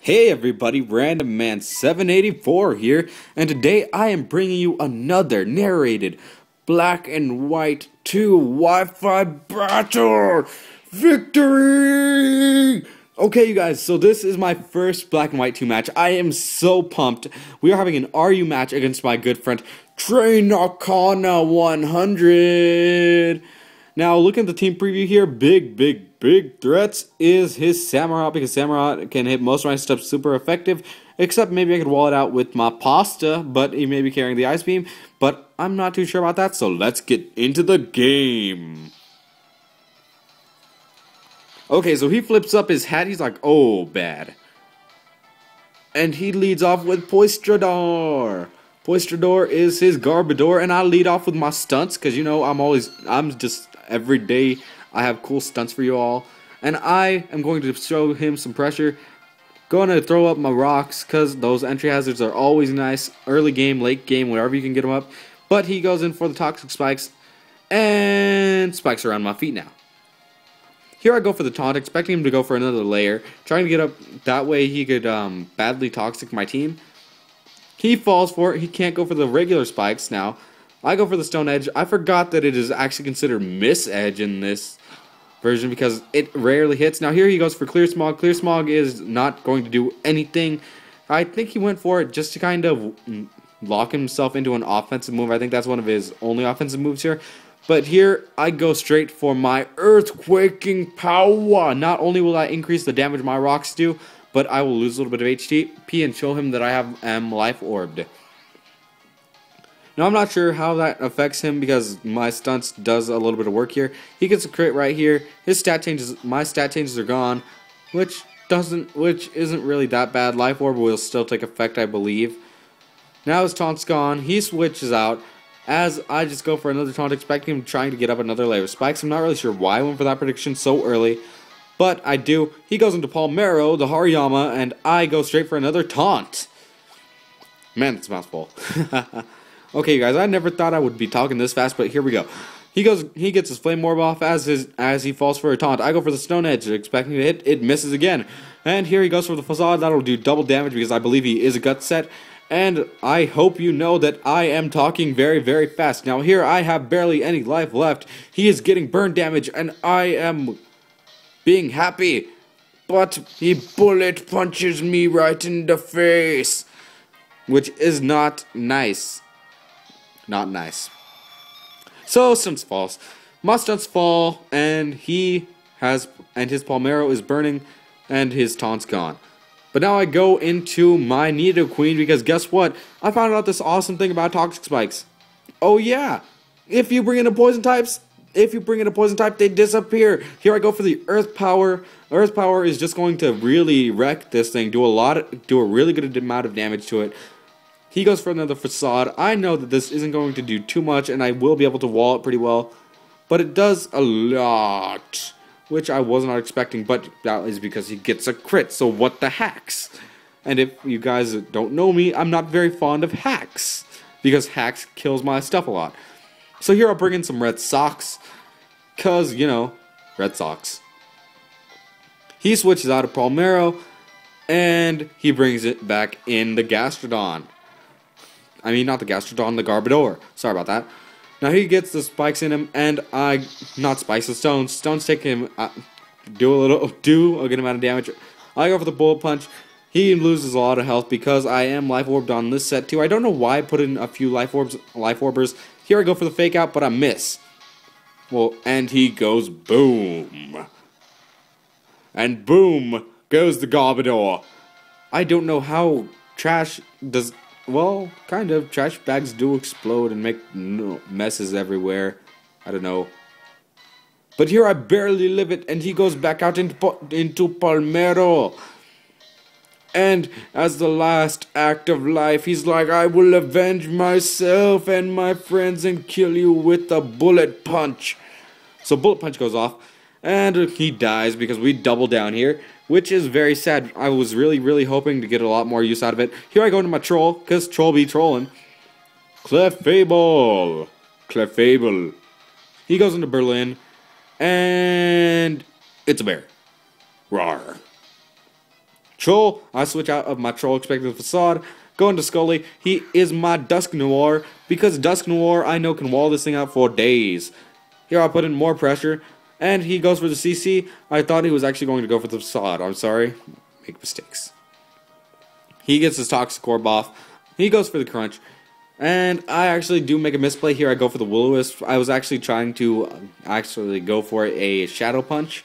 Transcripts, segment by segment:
Hey everybody, Random Man 784 here, and today I am bringing you another narrated black and white 2 Wi-Fi battle! Victory! Okay you guys, so this is my first black and white 2 match. I am so pumped. We are having an RU match against my good friend trainerConnor100. Now, look at the team preview here. Big threats is his Samurott, because Samurott can hit most of my stuff super effective, except maybe I could wall it out with my pasta, but he may be carrying the Ice Beam, but I'm not too sure about that, so let's get into the game. Okay, so he flips up his hat. He's like, oh, bad. And he leads off with Poistrador. Poistrador is his Garbodor, and I lead off with my stunts, because, you know, I'm just, every day, I have cool stunts for you all. And I am going to show him some pressure. Going to throw up my rocks, because those entry hazards are always nice. Early game, late game, whatever you can get them up. But he goes in for the toxic spikes, and spikes around my feet now. Here I go for the taunt, expecting him to go for another layer, trying to get up, that way he could badly toxic my team. He falls for it, he can't go for the regular spikes now. I go for the stone edge. I forgot that it is actually considered miss edge in this version because it rarely hits. Now here he goes for clear smog. Clear smog is not going to do anything. I think he went for it just to kind of lock himself into an offensive move. I think that's one of his only offensive moves here. But here, I go straight for my earthquaking power. Not only will I increase the damage my rocks do, but I will lose a little bit of HP and show him that I am life orbed. Now, I'm not sure how that affects him because my stunts does a little bit of work here. He gets a crit right here. His stat changes, my stat changes are gone, which isn't really that bad. Life orb will still take effect, I believe. Now his taunt's gone. He switches out. As I just go for another taunt, expecting him trying to get up another layer of spikes. I'm not really sure why I went for that prediction so early, but I do. He goes into Palmero, the Hariyama, and I go straight for another taunt. Man, that's a mouthful. Okay, you guys, I never thought I would be talking this fast, but here we go. He gets his Flame Orb off as he falls for a taunt. I go for the Stone Edge, expecting to hit. It misses again. And here he goes for the Facade. That'll do double damage because I believe he is a Gut set. And I hope you know that I am talking very fast. Now here I have barely any life left. He is getting burn damage and I am being happy. But he bullet punches me right in the face. Which is not nice. Not nice. So stunts falls. My stunts fall and his Palmero is burning and his taunt's gone. But now I go into my Nidoqueen because guess what? I found out this awesome thing about toxic spikes. Oh yeah, if you bring in a poison type, they disappear. Here I go for the Earth Power. Earth Power is just going to really wreck this thing. Do a really good amount of damage to it. He goes for another Facade. I know that this isn't going to do too much, and I will be able to wall it pretty well, but it does a lot, which I was not expecting, but that is because he gets a crit, so what the hacks? And if you guys don't know me, I'm not very fond of hacks, because hacks kills my stuff a lot. So here I'll bring in some Red Socks, because, you know, Red Socks. He switches out of Palmero, and he brings it back in the Gastrodon. I mean, not the Gastrodon, the Garbodor. Sorry about that. Now he gets the spikes in him, and not spikes, the stones. Stones take him, do a good amount of damage. I go for the bullet punch. He loses a lot of health because I am life orbed on this set too. I don't know why I put in a few life orbers. Here I go for the fake out, but I miss. Well, and he goes boom. And boom goes the Garbodor. I don't know how trash does. Well, kind of. Trash bags do explode and make messes everywhere. I don't know. But here I barely live it, and he goes back out into Palmero. And as the last act of life, he's like, I will avenge myself and my friends and kill you with a bullet punch. So bullet punch goes off, and he dies because we double down here. Which is very sad. I was really hoping to get a lot more use out of it. Here I go into my troll, because troll be trolling. Clefable. He goes into Berlin, and it's a bear. Rawr. Troll, I switch out of my Troll Expected Facade, go into Scully. He is my Dusk Noir, because Dusk Noir I know can wall this thing out for days. Here I put in more pressure, and he goes for the CC. I thought he was actually going to go for the Facade. I'm sorry. Make mistakes. He gets his Toxic Orb off. He goes for the Crunch. And I actually do make a misplay here. I go for the Will-O-Wisp. I was actually trying to go for a Shadow Punch.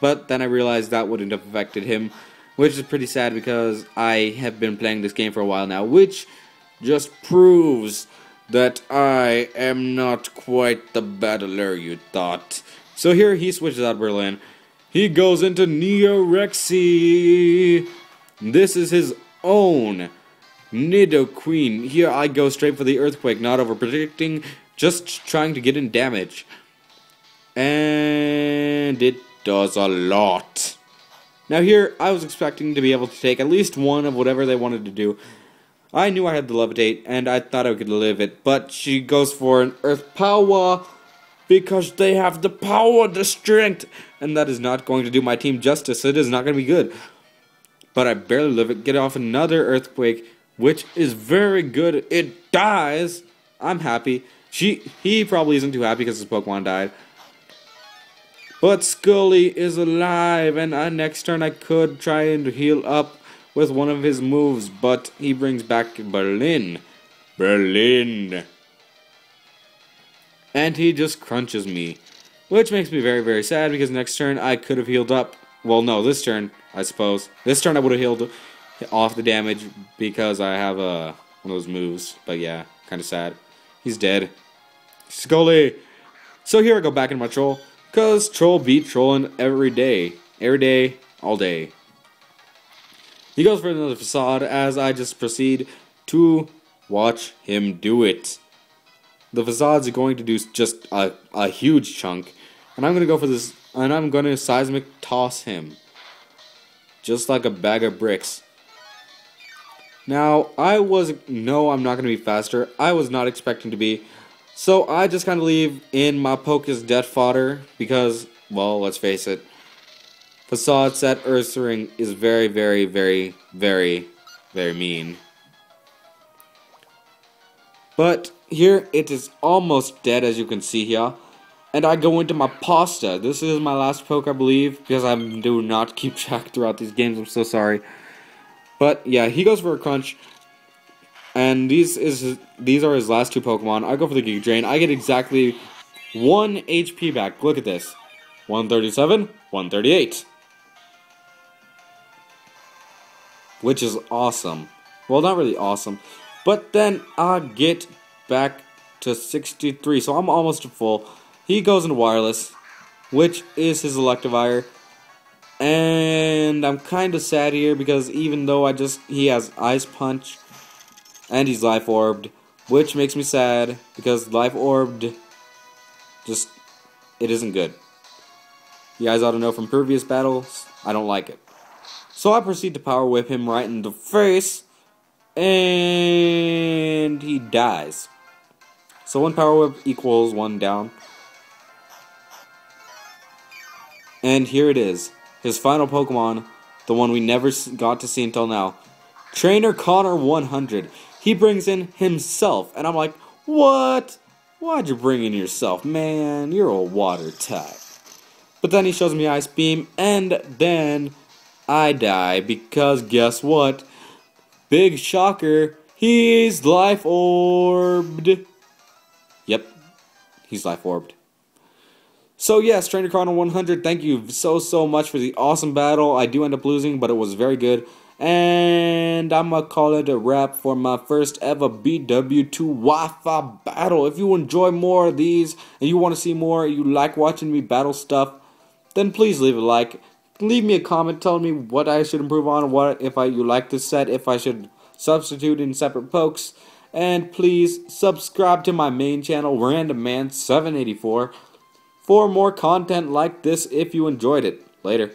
But then I realized that wouldn't have affected him. Which is pretty sad because I have been playing this game for a while now. Which just proves that I am not quite the battler you thought. So here he switches out Berlin. He goes into Neorexy. This is his own Nidoqueen. Here I go straight for the Earthquake, not over predicting, just trying to get in damage. And it does a lot. Now here, I was expecting to be able to take at least one of whatever they wanted to do. I knew I had the Levitate, and I thought I could live it, but she goes for an Earth Power, because they have the power, the strength, and that is not going to do my team justice. It is not going to be good. But I barely live it, get off another Earthquake, which is very good. It dies. I'm happy. He probably isn't too happy because his Pokemon died. But Scully is alive, and next turn I could try and heal up with one of his moves, but he brings back Berlin. And he just crunches me, which makes me very, very sad because next turn I could have healed up. Well, no, this turn, I suppose. This turn I would have healed off the damage because I have one of those moves. But yeah, kind of sad. He's dead. Scully! So here I go back in my Troll, because Troll beat trolling every day. Every day, all day. He goes for another Facade as I just proceed to watch him do it. The Facade's going to do just a huge chunk. And I'm going to go for this, and I'm going to Seismic Toss him. Just like a bag of bricks. Now, I'm not going to be faster. I was not expecting to be. So I just kind of leave in my Poke's Death Fodder because, well, let's face it. Facade set Ursaring is very, very, very, very, very mean. But here it is almost dead, as you can see here. And I go into my Pasta. This is my last poke, I believe, because I do not keep track throughout these games. I'm so sorry. But yeah, he goes for a Crunch. And these are his last two Pokemon. I go for the Giga Drain. I get exactly 1 HP back. Look at this. 137, 138. Which is awesome. Well, not really awesome. But then I get back to 63. So I'm almost to full. He goes into Wireless, which is his Electivire. And I'm kind of sad here because even though he has Ice Punch and he's Life Orbed, which makes me sad because Life Orbed it isn't good. You guys ought to know from previous battles, I don't like it. So I proceed to Power Whip him right in the face, and he dies. So 1 Power Whip equals 1 down. And here it is, his final Pokemon, the one we never got to see until now. trainerConnor100. He brings in himself, and I'm like, what? Why'd you bring in yourself, man? You're a water type. But then he shows me Ice Beam, and then I die, because guess what? Big shocker, he's Life Orbed. Yep, he's Life Orbed. So yes, trainerConnor100, thank you so much for the awesome battle. I do end up losing, but it was very good. And I'm going to call it a wrap for my first ever BW2 Wi-Fi battle. If you enjoy more of these, and you want to see more, you like watching me battle stuff, then please leave a like. Leave me a comment telling me what I should improve on, you like this set, if I should substitute in separate pokes. And please subscribe to my main channel, Random Man 784, for more content like this if you enjoyed it. Later.